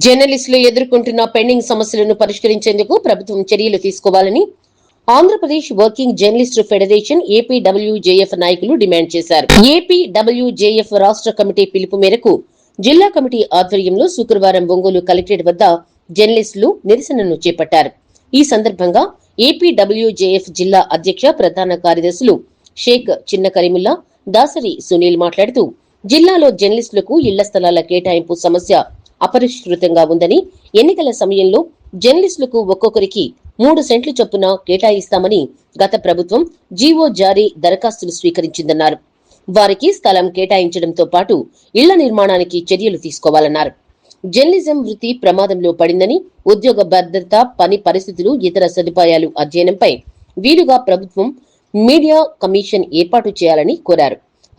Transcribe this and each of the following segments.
జర్నలిస్టులు ఎదుర్కొంటున్న పెండింగ్ సమస్యలను పరిష్కరించేందుకు ప్రభుత్వం చర్యలు తీసుకోవాలని Andhra Pradesh working journalist federation APWJF నాయకులు డిమాండ్ చేశారు. ఏపీడబ్ల్యూజేఎఫ్ రాష్ట్ర కమిటీ పిలుపు మేరకు జిల్లా కమిటీ ఆధ్వర్యంలో శుక్రవారం ఒంగోలు కలెక్టరేట్ వద్ద జర్నలిస్టులు నిరసనను చేపట్టారు. ఈ సందర్భంగా ఏపీడబ్ల్యూజేఎఫ్ జిల్లా అధ్యక్ష ప్రధాన కార్యదర్శులు షేక్ చిన్న కరీముల్లా, దాసరి సునీల్ మాట్లాడుతూ జిల్లాలో జర్నలిస్టులకు ఇళ్ల స్థలాల కేటాయింపు సమస్య అపరిష్కృతంగా ఉందని, ఎన్నికల సమయంలో జర్నలిస్టులకు ఒక్కొక్కరికి 3 సెంట్లు చొప్పున కేటాయిస్తామని గత ప్రభుత్వం జీవో జారీ దరఖాస్తులు స్వీకరించిందన్నారు. వారికి స్థలం కేటాయించడంతో పాటు ఇళ్ల నిర్మాణానికి చర్యలు తీసుకోవాలన్నారు. జర్నలిజం వృత్తి ప్రమాదంలో పడిందని, ఉద్యోగ భద్రత, పని పరిస్థితులు, ఇతర సదుపాయాలు అధ్యయనంపై వీలుగా ప్రభుత్వం మీడియా కమిషన్ ఏర్పాటు చేయాలని కోరారు.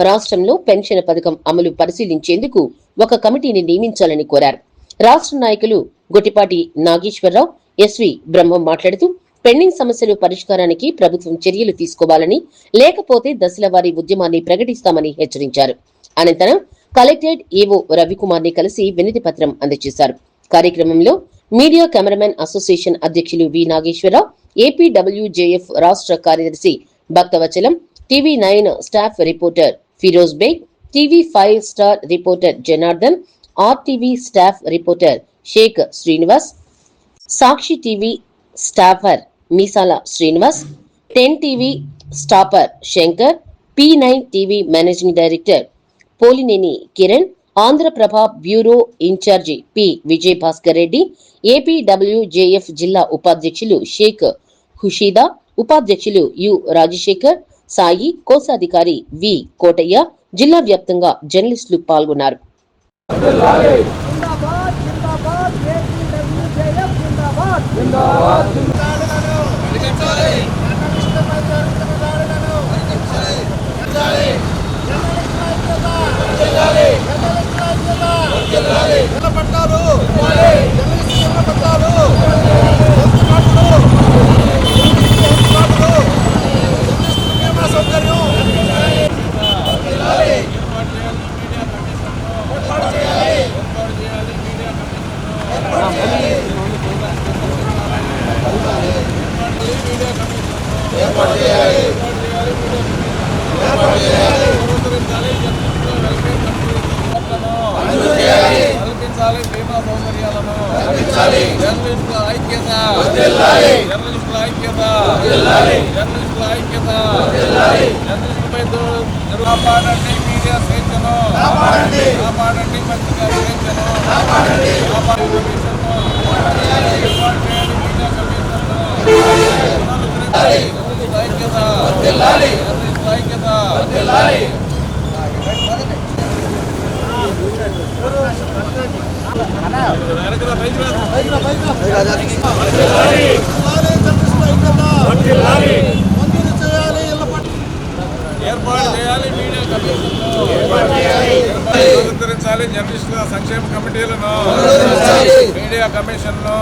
రాష్ట్రంలో పెన్షన్ పథకం అమలు పరిశీలించేందుకు ఒక కమిటీని నియమించాలని కోరారు. రాష్ట్ర నాయకులు గొట్టిపాటి నాగేశ్వరరావు, ఎస్వి బ్రహ్మం మాట్లాడుతూ పెండింగ్ సమస్యలు పరిష్కారానికి ప్రభుత్వం చర్యలు తీసుకోవాలని, లేకపోతే దశల వారీ ఉద్యమాన్ని ప్రకటిస్తామని హెచ్చరించారు. అనంతరం కలెక్టరేట్ ఈవో రవికుమార్ ని కలిసి వినతి పత్రం అందజేశారు. కార్యక్రమంలో మీడియా కెమెరామెన్ అసోసియేషన్ అధ్యక్షులు వి నాగేశ్వరరావు, ఏపీడబ్ల్యూజేఎఫ్ రాష్ట్ర కార్యదర్శి Bhaktavachalam, TV nine staff reporter Firoz Baig, TV five star reporter Janardhan, RTV staff reporter Sheikh Srinivas, Sakshi TV staffer Meesala Srinivas, 10 TV staffer Shankar, P9 TV managing director Polineni Kiran, Andhra Prabha bureau incharge P Vijay Bhaskar Reddy, APWJF జిల్లా ఉపాధ్యక్షులు షేక్ హుషీదా, ఉపాధ్యక్షులు యు రాజశేఖర్, సాయి, కోశాధికారి వి కోటయ్య, జిల్లా వ్యాప్తంగా జర్నలిస్టులు పాల్గొన్నారు. కాపాడండి మీడియా స్వేచ్ఛను, కాపాడండి పత్రికా స్వేచ్ఛను, కాపాడండి ఏర్పాటు చేయాలి. మీడియా పునరుద్ధరించాలి. జర్నలిస్టుల సంక్షేమ కమిటీలను, మీడియా కమిషన్ ను,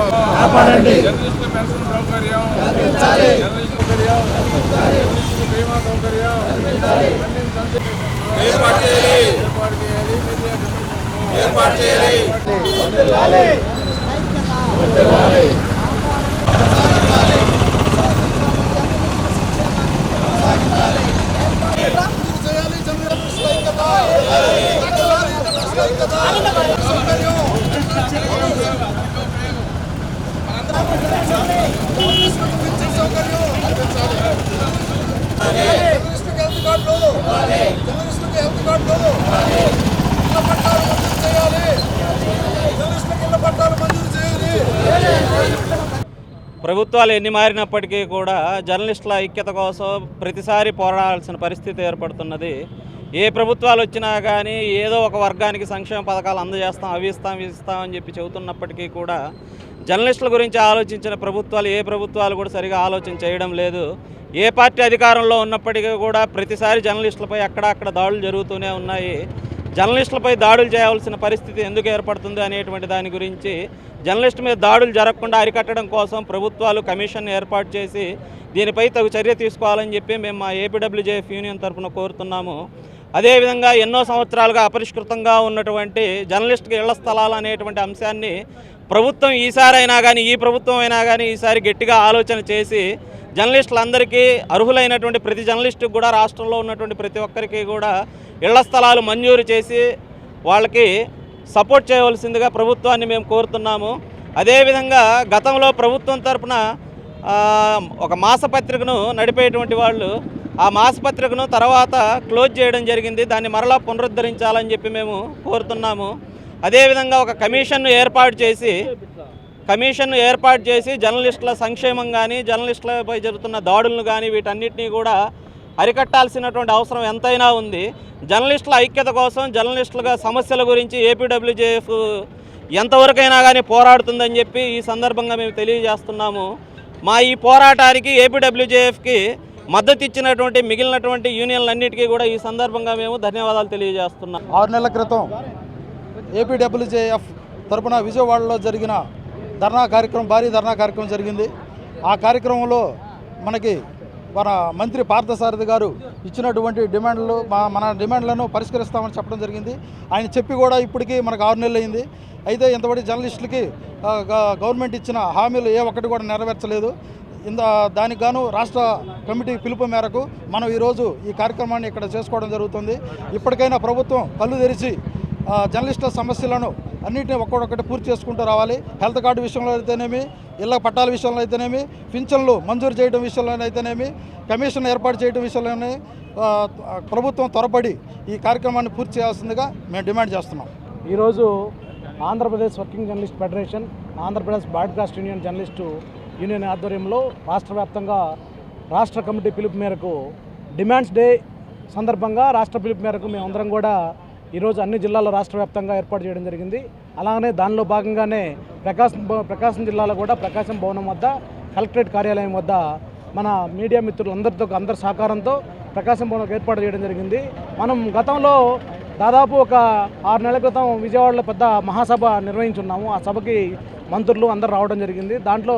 జర్నలిస్టుల పెన్షన్ సౌకర్యం, జర్నలిస్టు బీమా సౌకర్యం ఏర్పాటు చేయాలి. ఏర్పాటు చేయాలి. ప్రభుత్వాలు ఎన్ని మారినప్పటికీ కూడా జర్నలిస్టుల ఐక్యత కోసం ప్రతిసారి పోరాడాల్సిన పరిస్థితి ఏర్పడుతున్నది. ఏ ప్రభుత్వాలు వచ్చినా కానీ ఏదో ఒక వర్గానికి సంక్షేమ పథకాలు అందజేస్తాం, అవి ఇస్తామని చెప్పి చెబుతున్నప్పటికీ కూడా జర్నలిస్టుల గురించి ఆలోచించిన ప్రభుత్వాలు ఏ ప్రభుత్వాలు కూడా సరిగా ఆలోచన చేయడం లేదు. ఏ పార్టీ అధికారంలో ఉన్నప్పటికీ కూడా ప్రతిసారి జర్నలిస్టులపై అక్కడక్కడ దాడులు జరుగుతూనే ఉన్నాయి. జర్నలిస్టులపై దాడులు చేయాల్సిన పరిస్థితి ఎందుకు ఏర్పడుతుంది అనేటువంటి దాని గురించి, జర్నలిస్టు మీద దాడులు జరగకుండా అరికట్టడం కోసం ప్రభుత్వాలు కమిషన్ ఏర్పాటు చేసి దీనిపై తగు చర్య తీసుకోవాలని చెప్పి మేము మా ఏపీడబ్ల్యూజేఎఫ్ యూనియన్ తరఫున కోరుతున్నాము. అదేవిధంగా ఎన్నో సంవత్సరాలుగా అపరిష్కృతంగా ఉన్నటువంటి జర్నలిస్టుకి ఇళ్ల స్థలాలు అనేటువంటి అంశాన్ని ప్రభుత్వం ఈసారైనా కానీ ఈ ప్రభుత్వం అయినా కానీ ఈసారి గట్టిగా ఆలోచన చేసి జర్నలిస్టులందరికీ అర్హులైనటువంటి ప్రతి జర్నలిస్టుకు కూడా రాష్ట్రంలో ఉన్నటువంటి ప్రతి ఒక్కరికి కూడా ఇళ్ల స్థలాలు మంజూరు చేసి వాళ్ళకి సపోర్ట్ చేయవలసిందిగా ప్రభుత్వాన్ని మేము కోరుతున్నాము. అదేవిధంగా గతంలో ప్రభుత్వం తరపున ఒక మాసపత్రికను నడిపేటువంటి వాళ్ళు ఆ మాసపత్రికను తర్వాత క్లోజ్ చేయడం జరిగింది. దాన్ని మరలా పునరుద్ధరించాలని చెప్పి మేము కోరుతున్నాము. అదేవిధంగా ఒక కమిషన్ను ఏర్పాటు చేసి జర్నలిస్టుల సంక్షేమం కానీ జర్నలిస్టులపై జరుగుతున్న దాడులను కానీ వీటన్నిటినీ కూడా అరికట్టాల్సినటువంటి అవసరం ఎంతైనా ఉంది. జర్నలిస్టుల ఐక్యత కోసం జర్నలిస్టుల సమస్యల గురించి ఏపీడబ్ల్యూజేఎఫ్ ఎంతవరకైనా కానీ పోరాడుతుందని చెప్పి ఈ సందర్భంగా మేము తెలియజేస్తున్నాము. మా ఈ పోరాటానికి ఏపీడబ్ల్యూజేఎఫ్కి మద్దతు ఇచ్చినటువంటి మిగిలినటువంటి యూనియన్లన్నిటికీ కూడా ఈ సందర్భంగా మేము ధన్యవాదాలు తెలియజేస్తున్నాం. 6 నెలల క్రితం ఏపీడబ్ల్యూజేఎఫ్ తరపున విజయవాడలో జరిగిన భారీ ధర్నా కార్యక్రమం జరిగింది. ఆ కార్యక్రమంలో మనకి మన మంత్రి పార్థసారథి గారు ఇచ్చినటువంటి డిమాండ్లు మన డిమాండ్లను పరిష్కరిస్తామని చెప్పడం జరిగింది. ఆయన చెప్పి కూడా ఇప్పటికీ మనకు 6 నెలలు అయింది. అయితే ఇంతవరకు జర్నలిస్టులకి గవర్నమెంట్ ఇచ్చిన హామీలు ఏ ఒక్కటి కూడా నెరవేర్చలేదు. దానికి గాను రాష్ట్ర కమిటీ పిలుపు మేరకు మనం ఈరోజు ఈ కార్యక్రమాన్ని ఇక్కడ చేసుకోవడం జరుగుతుంది. ఇప్పటికైనా ప్రభుత్వం కళ్ళు తెరిచి జర్నలిస్టుల సమస్యలను అన్నింటినీ ఒక్కొక్కటి పూర్తి చేసుకుంటూ రావాలి. హెల్త్ కార్డు విషయంలో అయితేనేమి, ఇళ్ల పట్టాల విషయంలో అయితేనేమి, పింఛన్లు మంజూరు చేయడం విషయంలో అయితేనేమి, కమిషన్ ఏర్పాటు చేయడం విషయంలోనే ప్రభుత్వం త్వరపడి ఈ కార్యక్రమాన్ని పూర్తి చేయాల్సిందిగా మేము డిమాండ్ చేస్తున్నాం. ఈరోజు Andhra Pradesh working journalist federation, Andhra Pradesh broadcast union journalist union ఆధ్వర్యంలో రాష్ట్ర వ్యాప్తంగా రాష్ట్ర కమిటీ పిలుపు మేరకు డిమాండ్స్ డే సందర్భంగా రాష్ట్ర పిలుపు మేరకు మేమందరం కూడా ఈరోజు అన్ని జిల్లాల్లో రాష్ట్ర వ్యాప్తంగా ఏర్పాటు చేయడం జరిగింది. అలాగనే దానిలో భాగంగానే ప్రకాశం జిల్లాలో కూడా ప్రకాశం భవనం వద్ద కలెక్టరేట్ కార్యాలయం వద్ద మన మీడియా మిత్రులందరితో అందరి సహకారంతో ప్రకాశం భవనం ఏర్పాటు చేయడం జరిగింది. మనం గతంలో దాదాపు ఒక 6 నెలల క్రితం విజయవాడలో పెద్ద మహాసభ నిర్వహించున్నాము. ఆ సభకి మంత్రులు అందరూ రావడం జరిగింది. దాంట్లో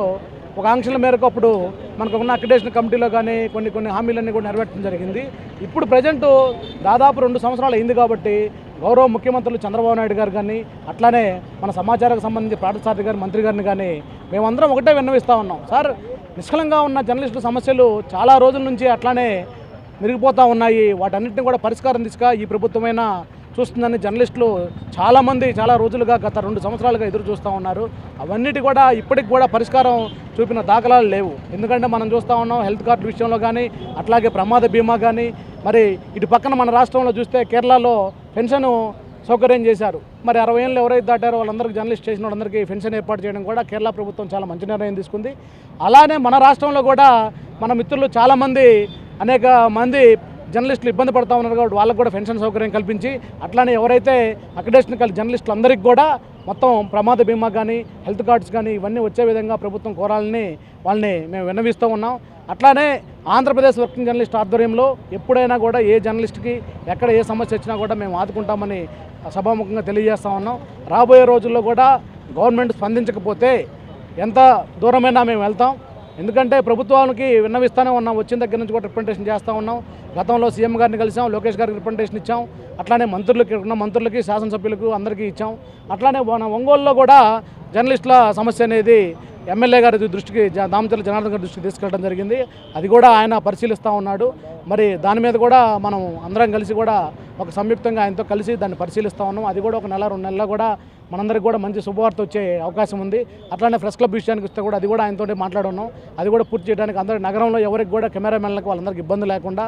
ఒక ఆంక్షల మేరకు అప్పుడు మనకు ఉన్న అక్రిడేషన్ కమిటీలో కానీ కొన్ని హామీలన్నీ కూడా నెరవేర్చడం జరిగింది. ఇప్పుడు ప్రజెంట్ దాదాపు 2 సంవత్సరాలు అయింది కాబట్టి గౌరవ ముఖ్యమంత్రులు చంద్రబాబు నాయుడు గారు కానీ అట్లానే మన సమాచారకు సంబంధించి పార్థసారథి గారు మంత్రి గారిని కానీ మేమందరం ఒకటే విన్నవిస్తూ ఉన్నాం. సార్, నిష్కలంగా ఉన్న జర్నలిస్టుల సమస్యలు చాలా రోజుల నుంచి అట్లానే మెరిగిపోతూ ఉన్నాయి. వాటన్నిటిని కూడా పరిష్కారం దిశగా ఈ ప్రభుత్వమైనా చూస్తుందని జర్నలిస్టులు చాలామంది చాలా రోజులుగా గత 2 సంవత్సరాలుగా ఎదురు చూస్తూ ఉన్నారు. అవన్నిటి కూడా ఇప్పటికి కూడా పరిష్కారం చూపిన దాఖలాలు లేవు. ఎందుకంటే మనం చూస్తూ ఉన్నాం హెల్త్ కార్డు విషయంలో కానీ అట్లాగే ప్రమాద బీమా కానీ, మరి ఇటు పక్కన మన రాష్ట్రంలో చూస్తే కేరళలో పెన్షన్ సౌకర్యం చేశారు. మరి 60 ఏళ్ళు ఎవరైతే దాటారో వాళ్ళందరికీ జర్నలిస్ట్ చేసిన వాళ్ళందరికీ పెన్షన్ ఏర్పాటు చేయడం కూడా కేరళ ప్రభుత్వం చాలా మంచి నిర్ణయం తీసుకుంది. అలానే మన రాష్ట్రంలో కూడా మన మిత్రులు చాలామంది అనేక మంది జర్నలిస్టులు ఇబ్బంది పడుతూ ఉన్నారు కాబట్టి వాళ్ళకు కూడా పెన్షన్ సౌకర్యం కల్పించి అట్లానే ఎవరైతే అక్రిడేషన్ జర్నలిస్టులు అందరికీ కూడా మొత్తం ప్రమాద బీమా కానీ హెల్త్ కార్డ్స్ కానీ ఇవన్నీ వచ్చే విధంగా ప్రభుత్వం కోరాలని వాళ్ళని మేము విన్నవిస్తూ ఉన్నాం. అట్లానే ఆంధ్రప్రదేశ్ వర్కింగ్ జర్నలిస్ట్ ఆధ్వర్యంలో ఎప్పుడైనా కూడా ఏ జర్నలిస్ట్కి ఎక్కడ ఏ సమస్య వచ్చినా కూడా మేము ఆదుకుంటామని సభాముఖంగా తెలియజేస్తూ ఉన్నాం. రాబోయే రోజుల్లో కూడా గవర్నమెంట్ స్పందించకపోతే ఎంత దూరమైనా మేము వెళ్తాం. ఎందుకంటే ప్రభుత్వానికి విన్నవిస్తూనే ఉన్నాం. వచ్చిన దగ్గర నుంచి కూడా రిప్రజెంటేషన్ చేస్తూ ఉన్నాం. గతంలో సీఎం గారిని కలిసాం, లోకేష్ గారికి రిప్రజెంటేషన్ ఇచ్చాం. అట్లానే మంత్రులకి శాసనసభ్యులకు అందరికీ ఇచ్చాం. అట్లానే మన ఒంగోలులో కూడా జర్నలిస్టుల సమస్య అనేది ఎమ్మెల్యే గారి దృష్టికి దామచర్ల జనార్దన్ గారి దృష్టికి తీసుకెళ్ళడం జరిగింది. అది కూడా ఆయన పరిశీలిస్తూ ఉన్నాడు. మరి దాని మీద కూడా మనం అందరం కలిసి కూడా ఒక సంయుక్తంగా ఆయనతో కలిసి దాన్ని పరిశీలిస్తూ ఉన్నాం. అది కూడా ఒక 1-2 నెలల్లో కూడా మనందరికీ కూడా మంచి శుభవార్త వచ్చే అవకాశం ఉంది. అట్లానే ప్రెస్ క్లబ్ విషయానికి వస్తే కూడా అది కూడా ఆయనతో మాట్లాడున్నాం. అది కూడా పూర్తి చేయడానికి అందరి నగరంలో ఎవరికి కూడా కెమెరామెన్లకు వాళ్ళందరికీ ఇబ్బంది లేకుండా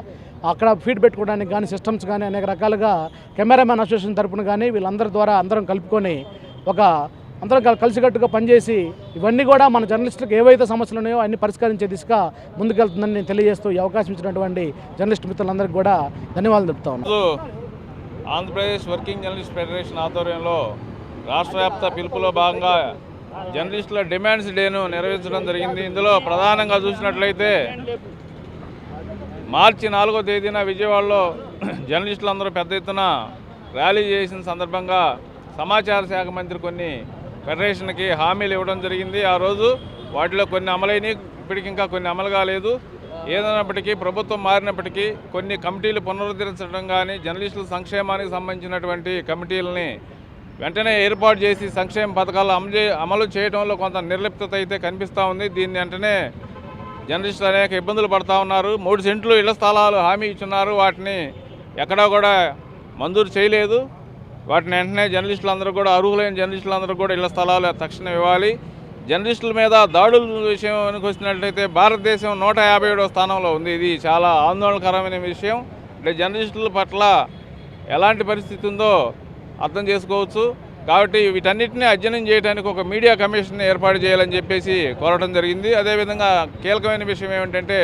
అక్కడ ఫీడ్ పెట్టుకోవడానికి కానీ సిస్టమ్స్ కానీ అనేక రకాలుగా కెమెరామెన్ అసోసియేషన్ తరపున కానీ వీళ్ళందరి ద్వారా అందరం కలుపుకొని అందరం కలిసికట్టుగా పనిచేసి ఇవన్నీ కూడా మన జర్నలిస్టులకు ఏవైతే సమస్యలు ఉన్నాయో అన్ని పరిష్కరించే దిశగా ముందుకెళ్తుందని నేను తెలియజేస్తూ ఈ అవకాశం ఇచ్చినటువంటి జర్నలిస్ట్ మిత్రులందరికీ కూడా ధన్యవాదాలు చెప్తా ఉన్నాను. ఆంధ్రప్రదేశ్ వర్కింగ్ జర్నలిస్ట్ ఫెడరేషన్ ఆధ్వర్యంలో రాష్ట్ర వ్యాప్త పిలుపులో భాగంగా జర్నలిస్టుల డిమాండ్స్ డేను నిర్వహించడం జరిగింది. ఇందులో ప్రధానంగా చూసినట్లయితే మార్చి 4వ తేదీన విజయవాడలో జర్నలిస్టులందరూ పెద్ద ఎత్తున ర్యాలీ చేసిన సందర్భంగా సమాచార శాఖ మంత్రి కొన్ని ఫెడరేషన్కి హామీలు ఇవ్వడం జరిగింది. ఆ రోజు వాటిలో కొన్ని అమలైనవి, ఇప్పటికి ఇంకా కొన్ని అమలు కాలేదు. ఏదైనప్పటికీ ప్రభుత్వం మారినప్పటికీ కొన్ని కమిటీలు పునరుద్ధరించడం కానీ జర్నలిస్టుల సంక్షేమానికి సంబంధించినటువంటి కమిటీలని వెంటనే ఏర్పాటు చేసి సంక్షేమ పథకాలు అమలు చేయడంలో కొంత నిర్లిప్తత అయితే కనిపిస్తూ ఉంది. దీన్ని వెంటనే జర్నలిస్టులు అనేక ఇబ్బందులు పడుతూ ఉన్నారు. 3 సెంట్లు ఇళ్ల స్థలాలు హామీ ఇచ్చున్నారు, వాటిని ఎక్కడా కూడా మంజూరు చేయలేదు. వాటిని వెంటనే జర్నలిస్టులందరూ కూడా అర్హులైన జర్నలిస్టులందరూ కూడా ఇళ్ల స్థలాలు తక్షణం ఇవ్వాలి. జర్నలిస్టుల మీద దాడుల విషయానికి వచ్చినట్లయితే భారతదేశం 157వ స్థానంలో ఉంది. ఇది చాలా ఆందోళనకరమైన విషయం. అంటే జర్నలిస్టుల పట్ల ఎలాంటి పరిస్థితి ఉందో అర్థం చేసుకోవచ్చు. కాబట్టి వీటన్నిటిని అధ్యయనం చేయడానికి ఒక మీడియా కమిషన్ ఏర్పాటు చేయాలని చెప్పేసి కోరడం జరిగింది. అదేవిధంగా కీలకమైన విషయం ఏమిటంటే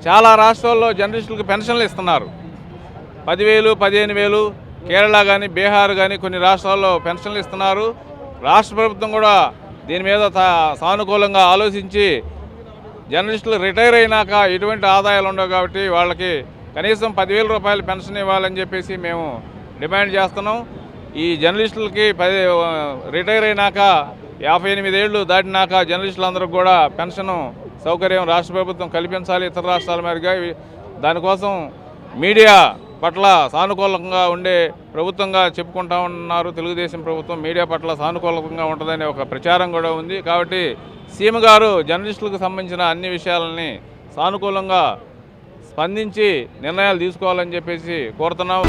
చాలా రాష్ట్రాల్లో జర్నలిస్టులకు పెన్షన్లు ఇస్తున్నారు. 10,000, 15,000 కేరళ కానీ బీహార్ కానీ కొన్ని రాష్ట్రాల్లో పెన్షన్లు ఇస్తున్నారు. రాష్ట్ర ప్రభుత్వం కూడా దీని మీద సానుకూలంగా ఆలోచించి జర్నలిస్టులు రిటైర్ అయినాక ఎటువంటి ఆదాయాలు ఉండవు కాబట్టి వాళ్ళకి కనీసం 10,000 రూపాయలు పెన్షన్ ఇవ్వాలని చెప్పేసి మేము డిమాండ్ చేస్తున్నాం. ఈ జర్నలిస్టులకి రిటైర్ అయినాక 58 ఏళ్ళు దాటినాక జర్నలిస్టులందరికీ కూడా పెన్షన్ సౌకర్యం రాష్ట్ర ప్రభుత్వం కల్పించాలి ఇతర రాష్ట్రాల మేరగా. దానికోసం మీడియా పట్ల సానుకూలంగా ఉండే ప్రభుత్వంగా చెప్పుకుంటా ఉన్నారు. తెలుగుదేశం ప్రభుత్వం మీడియా పట్ల సానుకూలంగా ఉంటుందనే ఒక ప్రచారం కూడా ఉంది. కాబట్టి సీఎం గారు జర్నలిస్టులకు సంబంధించిన అన్ని విషయాలని సానుకూలంగా స్పందించి నిర్ణయాలు తీసుకోవాలని చెప్పేసి కోరుతున్నాం.